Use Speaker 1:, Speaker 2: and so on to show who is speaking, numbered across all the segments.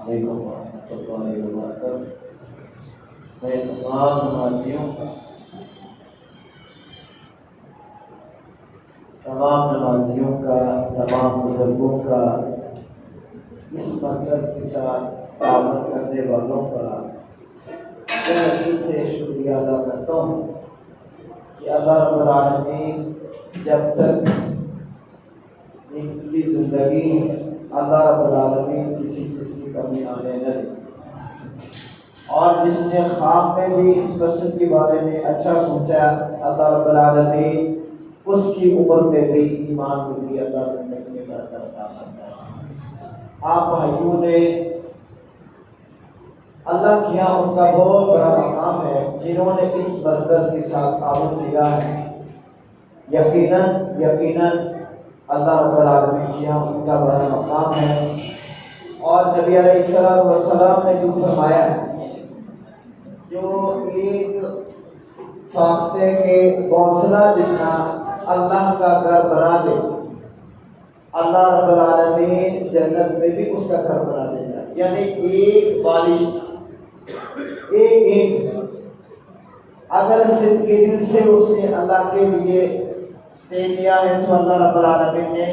Speaker 1: علیکم ورحمۃ اللہ وبرکاتہ۔ میں تمام نمازیوں کا تمام بزرگوں کا اس مرکز کے ساتھ تعاون کرنے والوں کا میں دل سے شکریہ ادا کرتا ہوں کہ اللہ رب العالمین جب تک ان کی زندگی اللہ رب العالمین کسی کی کمی آنے نہ دے، اور جس نے خواب میں بھی اس مسجد کے بارے میں اچھا سوچا اللہ رب العالمین اس کی عمر میں بھی ایمان میں بھی اللہ زندگی میں برکت عطا کرتا ہے۔ آپ بھائیوں نے اللہ کے یہاں ان کا بہت بڑا مقام ہے جنہوں نے اس مرکز کے ساتھ تعاون کیا ہے۔ یقیناً اللہ رب العالمین کے یہاں ان کا بڑا مقام ہے، اور نبی علیہ السلام نے جو فرمایا ہے، جو ایک فاختے کے گوسلہ جتنا اللہ کا گھر بنا دے، اللہ رب العالمین جنت میں بھی اس کا گھر بنا دے گا۔ یعنی ایک بالش ایک اگر صدقے دل سے اس نے اللہ کے لیے دے دیا ہے تو اللہ رب العالمین نے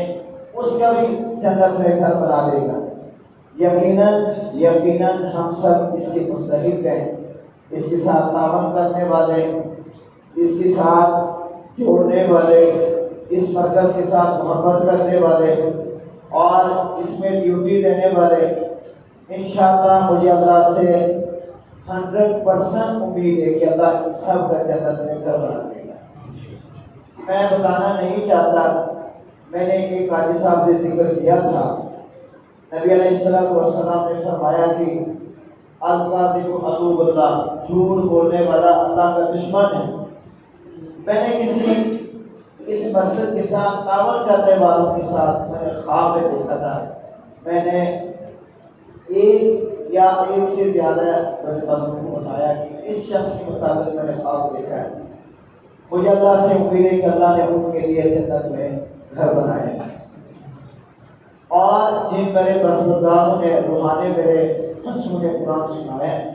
Speaker 1: اس کا بھی جنت میں گھر بنا دے گا۔ یقیناً ہم سب اس کے مستحق ہیں، اس کے ساتھ تعاون کرنے والے، اس کے ساتھ جوڑنے والے، اس مرکز کے ساتھ محبت کرنے والے اور اس میں ڈیوٹی دینے والے۔ انشاءاللہ مجھے اللہ سے 100% امید ہے کہ اللہ سب کا جنت میں گھر بنا دے گا۔ میں بتانا نہیں چاہتا، میں نے ایک حاجی صاحب سے ذکر کیا تھا، نبی علیہ السلام نے فرمایا کہ الکاذب عدو اللہ، جھوٹ بولنے والا اللہ کا دشمن ہے۔ میں نے اس مسجد کے ساتھ تعاون کرنے والوں کے ساتھ میں نے خواب میں دیکھا تھا، میں نے ایک سے زیادہ بندوں کو بتایا کہ اس شخص کے مطابق میں نے خواب دیکھا ہے۔ مجھے اللہ سے امید ہے کہ اللہ نے ان کے لیے جنت میں گھر بنائے، اور جن میرے برخورداروں نے روحانی میرے سنے قرآن سنایا ہے،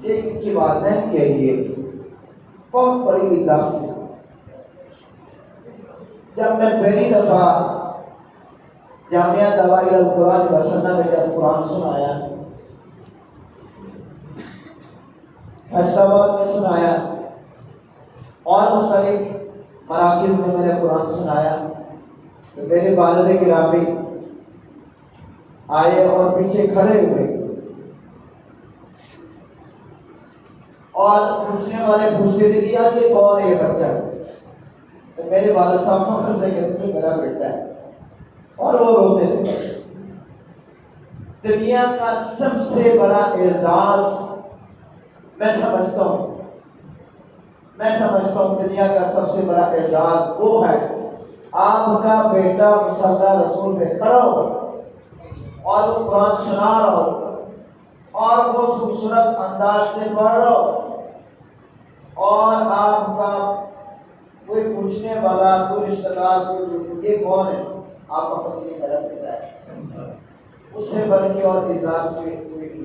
Speaker 1: یہ ان کی والدین کے لیے بہت بڑی اضافہ ہے۔ جب میں پہلی دفعہ جامعہ دوائی القرآن وسنہ میں جب قرآن سنایا، فیصل آباد میں سنایا اور مختلف مراکز میں میں نے قرآن سنایا، تو میرے والد گرامی آئے اور پیچھے کھڑے ہوئے اور پوچھنے والے پوچھتے تھے کہ یہ کون ہے یہ بچہ؟ تو میرے والد صاحب فخر سے کہتے ہیں میرا بیٹا ہے، اور وہ روتے تھے۔ دنیا کا سب سے بڑا اعزاز میں سمجھتا ہوں دنیا کا سب سے بڑا اعزاز وہ ہے آپ کا بیٹا مصلی رسول پہ کھڑا ہو اور وہ قرآن سنا رہا ہو اور وہ خوبصورت انداز سے پڑھ رہا ہو، اور آپ کا کوئی پوچھنے والا، کوئی رشتہ دار، کوئی یہ کون ہے، آپ کا پسندی طرف دیتا ہے، اس سے بڑھ کے اور اعزاز کوئی نہیں۔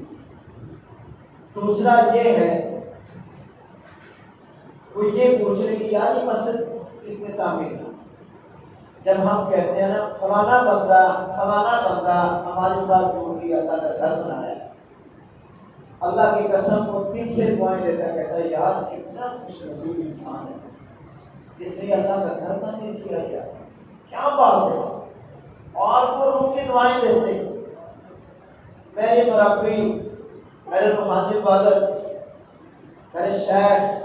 Speaker 1: دوسرا یہ ہے، وہ یہ پوچھ رہے کہ یار یہ مسجد کس نے تعمیر کی؟ جب ہم کہتے ہیں نا فلانا بندہ ہمارے ساتھ جڑ کے اللہ کا گھر بنایا، اللہ کی قسم وہ دل سے دعائیں دیتا کہتا ہے یار کتنا خوش نصیب انسان ہے جس نے اللہ کا گھر تعمیر کیا، کیا بات ہے، اور وہ روح کی دعائیں دیتے۔ میرے مربی، میرے روحانی والد، میرے شیخ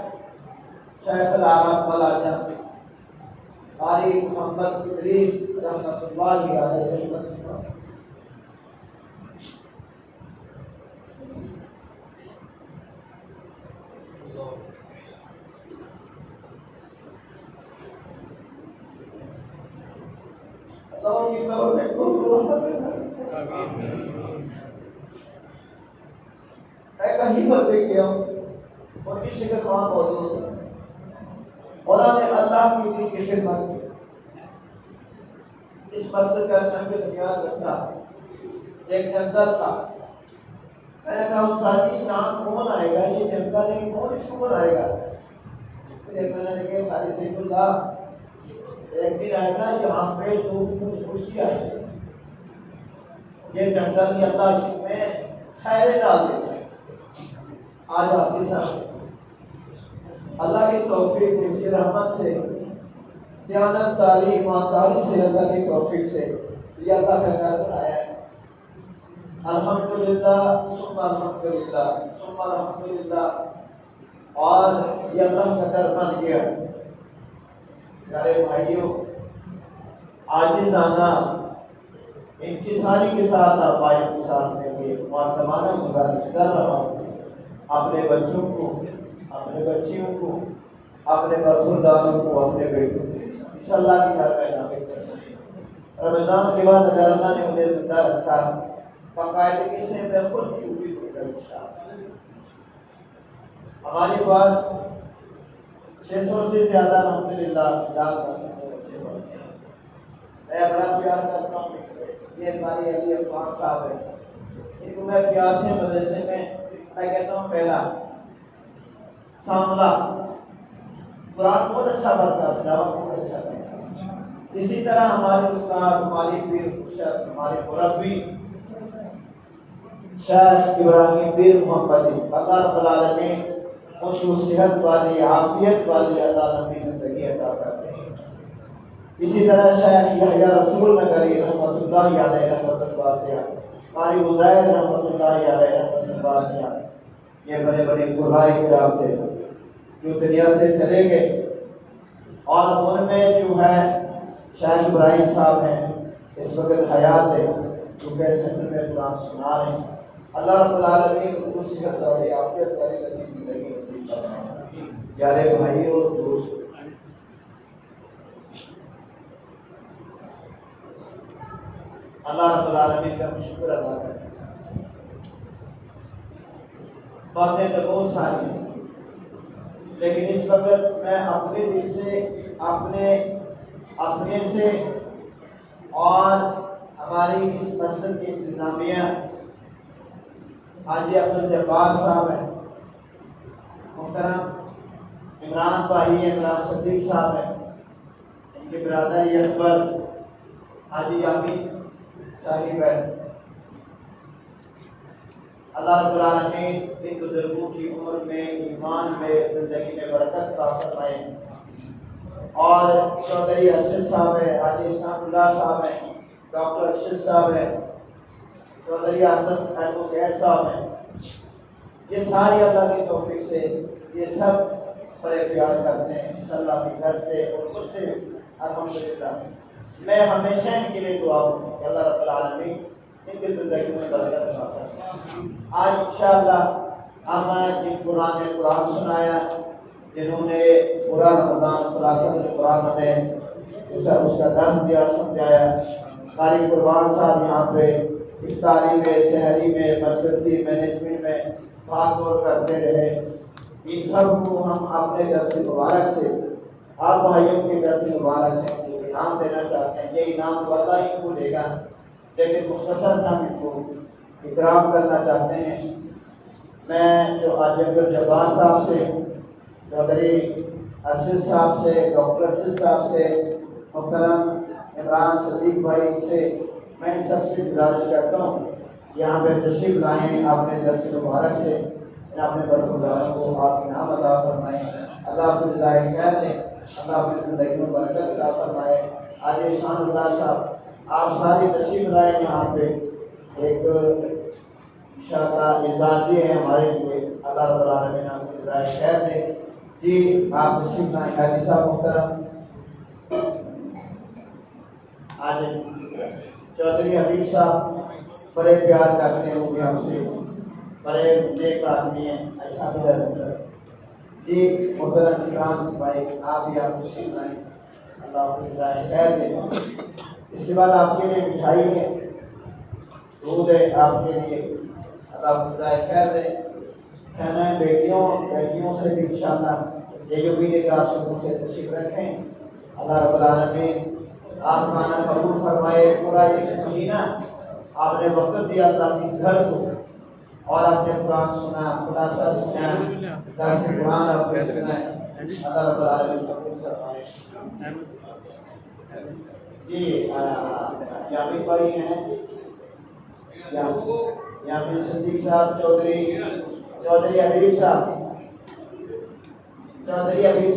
Speaker 1: العرب ملاجہ قاری محمد ادریس رحمۃ اللہ علیہ اللہ کی خبر میں کہیں پر بھی گیا ان کی شکل وہاں موجود ہے۔ انہوں نے اللہ کی دین کی خدمت کی. اس مسجد کا سنگ بنیاد رکھا. ایک جنگل تھا. میں نے کہا استاد جی یہاں کون آئے گا؟ یہ جنگل ہے، کون اس کو بنائے گا؟ پھر میں نے کہا خالی سید اللہ ایک دن آئے گا یہاں پہ تو خوشی آئے گی. یہ جنگل کی اللہ جس میں خیر ڈال دیتے ہیں. آج آپ کے سامنے اللہ کی توفیق اس کی رحمت سے، دیانت داری ایمانداری سے، اللہ کی توفیق سے یہ اللہ کا گھر بنایا ہے. الحمدللہ ثم الحمدللہ ثم الحمدللہ. اور یہ اللہ کا گھر بن گیا. پیارے بھائیوں، عاجزانہ انکساری کے ساتھ آپ آئے کے ساتھ میں یہ معتمانہ گزارش کر رہا ہوں اپنے بچوں کو، اپنے بچیوں کو، اپنے برخورداروں کو، اپنے بیٹوں کو اس اللہ کی گھر میں داخل کر سکیں. رمضان کے بعد اگر اللہ نے مجھے زندہ رکھا باقاعدگی سے میں خود کی امید ہو کر انشاءاللہ. ہمارے پاس 600 سے زیادہ الحمدللہ ڈال مسجد میں بچے پڑھتے ہیں. میں بڑا پیار کرتا ہوں ان سے. یہ ہماری علی عفان صاحب ہیں، ان کو میں پیار سے مدرسے میں کہتا ہوں پہلا ساملا. قرآن بہت اچھا پڑھتا ہے، تلاوت بہت اچھا کرتا ہے. اسی طرح ہمارے استاد، ہماری پیر مرشد، ہمارے مربی شیخ ابراہیم پیر محمد، اللہ رب العالمین ان کو صحت والی، عافیت والی اللہ نبی زندگی عطا کرتے ہیں. اسی طرح شیخ یحییٰ رسول نگری رحمۃ اللہ علیہ رحمۃ الواسعہ، قاری عزیر رحمۃ اللہ علیہ رحمۃ الواسعہ. یہ بڑے بڑے قرآن کرام تھے جو دنیا سے چلے گئے، اور ان میں جو ہے شیخ ابراہیم صاحب ہیں اس وقت حیات ہے جو کہ سینٹر میں قرآن سنا رہے ہیں. اللہ رب العالمین ان کو صحت والی، عافیت والی زندگی نصیب فرمائے. پیارے بھائیوں اور دوستوں، اللہ رب العالمین کا شکر ادا کریں. باتیں تو بہت ساری ہیں، لیکن اس وقت میں اپنے دل سے، اپنے سے اور ہماری اس مسجد کی انتظامیہ حاجی عبدالجبار صاحب ہیں، محترم عمران بھائی ہیں، عمران صدیق صاحب ہیں، ان کے برادر اکبر حاجی عامر صاحب ہے. اللہ رب العالمین ان بزرگوں کی عمر میں، ایمان میں، زندگی میں برکت عطا فرمائے. اور چودھری ارشد صاحب ہے، حاجی احسان اللہ صاحب ہیں، ڈاکٹر ارشد صاحب ہیں، چودھری آصف ایڈوکیٹ صاحب ہیں. یہ ساری اللہ کی توفیق سے یہ سب بڑے پیار کرتے ہیں اس اللہ کے گھر سے اور خود سے. الحمدللہ میں ہمیشہ ان کے لیے دعا کروں کہ اللہ رب العالمین ان کی زندگی میں برکت عطا فرمائے. آج انشاءاللہ ہم جن قرآن سنایا، جنہوں نے پورا رمضان خلاصۃ قرآن میں اس کا درس دیا، سمجھایا، قاری قربان صاحب یہاں پہ افطاری میں، سحری میں، مسجد کی مینجمنٹ میں بھاگ دوڑ کرتے رہے. ان سب کو ہم اپنے درس مبارک سے، آپ بھائیوں کے درس مبارک سے انعام دینا چاہتے ہیں. یہ انعام تو اللہ ان کو دے گا، لیکن مختصر سا ان کو اکرام کرنا چاہتے ہیں. میں جو حاجی عبدالجبار صاحب سے، چودھری ارشد صاحب سے، ڈاکٹر ارشد صاحب سے، محترم عمران صدیق بھائی سے، میں ان سب سے گزارش کرتا ہوں یہاں پہ تشریف لائیں اپنے درس مبارک سے. اپنے برخورداروں کو آپ انعام عطا فرمائیں. اللہ آپ کو جزائے خیر دیں، اللہ اپنی زندگی میں برکت عطا فرمائے. آج احسان اللہ صاحب آپ ساری تشریف لائیں یہاں پہ. ایک انشاءاللہ اعزازی ہے ہمارے لیے. اللہ رب العالمین آپ کو جزائے خیر دے. جی آپ تشریف لائیں. حاجی صاحب محترم آج چودھری حبیب صاحب بڑے پیار کرتے ہوں گے ہم سے، بڑے نیک آدمی ہیں، ایسا بھی ہے. جی محترم اکرام بھائی آپ بھی آپ تشریف لائیں. اللہ آپ کو جزائے خیر دے. اس کے بعد آپ کے لیے مٹھائی ہے، دودھ ہے آپ کے لیے. اللہ آپ کو جزائے خیر دے. کہنا ہے بیٹیوں سے بھی انشاءاللہ یہ جو بھی آپ سب سے تشریف رکھیں. اللہ رب العالمین آپ کھانا قبول فرمائے. پورا یہ مہینہ آپ نے وقت دیا اللہ کے گھر کو اور آپ نے قرآن سنا, خلاصہ سنا, درس قرآن آپ نے سنا. اللہ رب العالمین قبول فرمائے. جی یابی بھائی ہیں, یابی صدیق صاحب, چودھری حبیب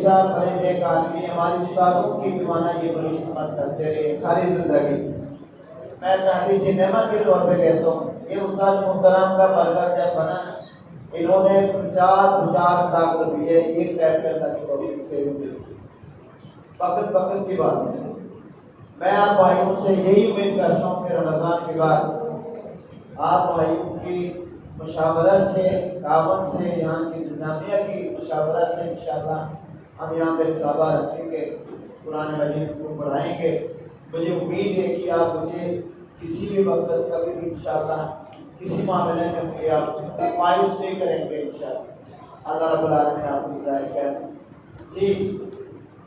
Speaker 1: صاحب بڑے نیک آدمی, ہماری استادوں کی بھی مانا یہ بڑی خدمت کرتے رہے ساری زندگی. میں تحریسی نعمت کے طور پہ کہتا ہوں یہ استاد محترم کا برکت جب بنا, انہوں نے 50 لاکھ روپئے ایک ٹریکٹر تک سے وقت کی بات ہے. میں آپ بھائیوں سے یہی امید کرتا ہوں کہ رمضان کے بعد آپ بھائیوں کی مشاورت سے, تعاون سے, یہاں کی انتظامیہ کی مشاورت سے انشاءاللہ ہم یہاں پہ طلبا رکھیں گے, قرآن مجید کو پڑھائیں گے. مجھے امید ہے کہ آپ مجھے کسی بھی وقت کبھی بھی انشاءاللہ کسی معاملے میں مجھے آپ مایوس نہیں کریں گے انشاءاللہ. اللہ رب العالمین آپ کی ہدایت کریں. جی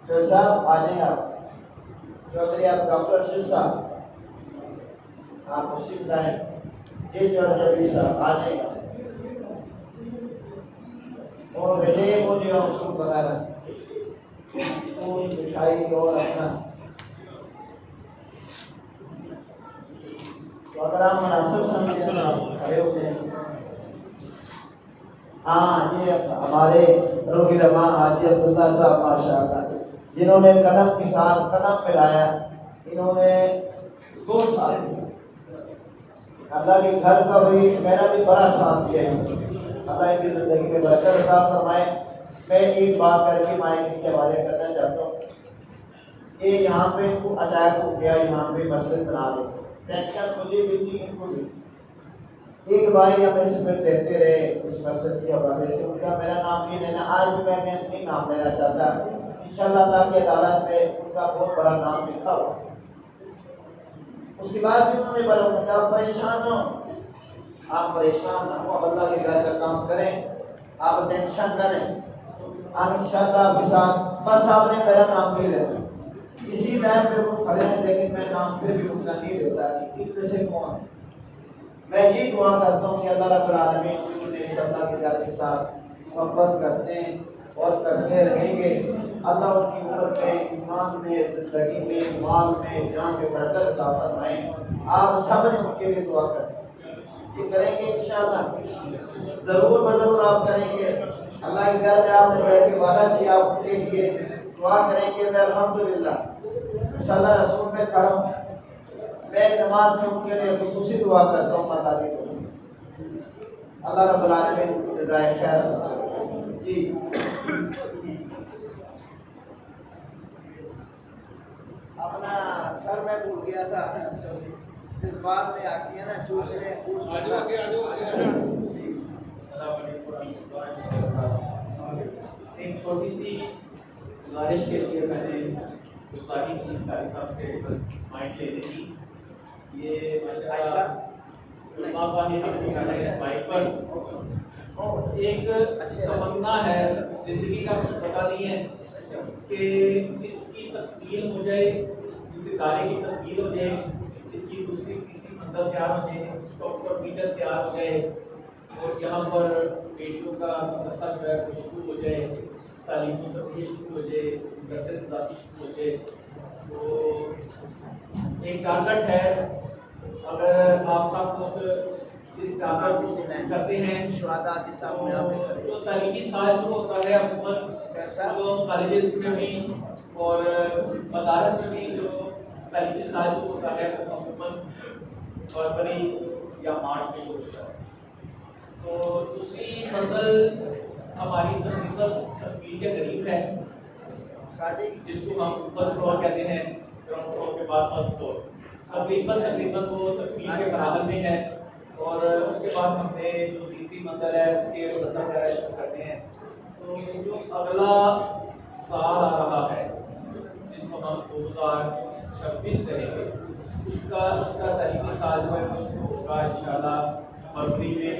Speaker 1: چودھری صاحب آ جائیں, آپ چودھری آپ ڈاکٹر ارشد صاحب آپ تشریف لائیں. جی چودھری حبیب صاحب آ جائیں گا. اور مجھے اصول وغیرہ مٹھائی اور اپنا اگر آپ مناسب سمجھیں کھڑے ہوتے ہیں. ہاں یہ ہمارے روحی رحمان حاجی عبداللہ صاحب ماشاء اللہ جنہوں نے قدم کے ساتھ قدم ملایا, انہوں نے 2 سال اللہ کے گھر کا بھی میرا بھی بڑا ساتھ دیا ہے. اللہ کی زندگی میں برکت عطا فرمائے. میں ایک بات کر کے مائک کے حوالے کرنا چاہتا ہوں. یہ یہاں پہ اچانک ہو گیا, یہاں پہ مسجد بنا دے, ٹینشن مجھے بھی تھی ان کو بھی. ایک بھائی ہمیں سے پھر کہتے رہے اس مسجد کے حوالے سے, ان کا میرا نام نہیں لینا, آج بھی میں نہیں نام لینا چاہتا. انشاءاللہ اللہ کی عدالت میں ان کا بہت بڑا نام لکھا ہوا. اس کے بعد بھی انہوں نے بڑا پریشان ہو, آپ پریشان نہ ہو, اللہ کے گھر کا کام کریں, آپ ٹینشن کریں, ہم انشاءاللہ آپ کے ساتھ. بس آپ نے میرا نام نہیں لینا, اسی لائن پہ وہ کھڑے ہیں, لیکن میں نام پھر بھی ان کا نہیں لیتا کہ ان سے کون ہے. میں یہ دعا کرتا ہوں کہ اللہ رب العالمین اللہ کے گھر کے ساتھ محبت کرتے ہیں اور کرتے رہیں گے. اللہ ان کی عمر میں, ایمان میں, زندگی میں, مال میں, جان میں برکت عطا فرمائیں. آپ سب نے ان کے لیے دعا کریں گے انشاءاللہ, ضرور بضرور آپ کریں گے. اللہ کے گھر میں آپ نے بیٹھ کے وعدہ کیا, آپ کے لیے دعا کریں گے. میں الحمدللہ انشاءاللہ رسول میں کھڑا ہوں, میں نماز میں ان کے لیے خصوصی دعا کرتا ہوں. اللہ رب العالمین کو جزائے خیر. جی اپنا سر میں بھول گیا تھا, جذبات میں آتی ہے نا, جوش میں
Speaker 2: ایک چھوٹی سی گزارش کے لیے میں نے گستاخی کی قاری صاحب سے مائک لے لی تھی. یہ مائک پر ایک تمنا ہے, زندگی کا کچھ پتہ نہیں ہے کہ اس کی تکمیل ہو جائے, اس ادارے کی تکمیل ہو جائے, اس کی دوسری تیسری منزل تیار ہو جائے, اس کا اوپر ٹیچر تیار ہو جائے, اور یہاں پر بیٹیوں کا مدرسہ جو ہے وہ شروع ہو جائے, تعلیم و تربیت شروع ہو جائے, درس ذاتی شروع ہو جائے. تو ایک ٹارگٹ ہے, اگر آپ سب لوگ اس ٹارگٹ کو کرتے ہیں تو تعلیمی سال شروع ہوتا ہے عموماً کالجز میں بھی اور مدارس میں بھی. جو تعلیمی سال شروع ہوتا ہے وہ عموماً فروری یا مارچ میں شروع ہوتا ہے. تو دوسری منزل ہماری تکمیل کے قریب ہے, جس کو ہم فرسٹ فلور کہتے ہیں, گراؤنڈ فلور کے بعد فرسٹ فلور. تقریباً وہ تکمیل کے مراحل میں ہے, اور اس کے بعد ہم نے جو تیسری منزل ہے اس کے مدرسہ وغیرہ شروع کرتے ہیں. تو جو اگلا سال آ رہا ہے جس کو ہم 2026 کہیں گے, اس کا تعلیمی سال جو ہے وہ شروع ہوگا انشاءاللہ فروری میں.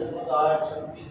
Speaker 2: 2026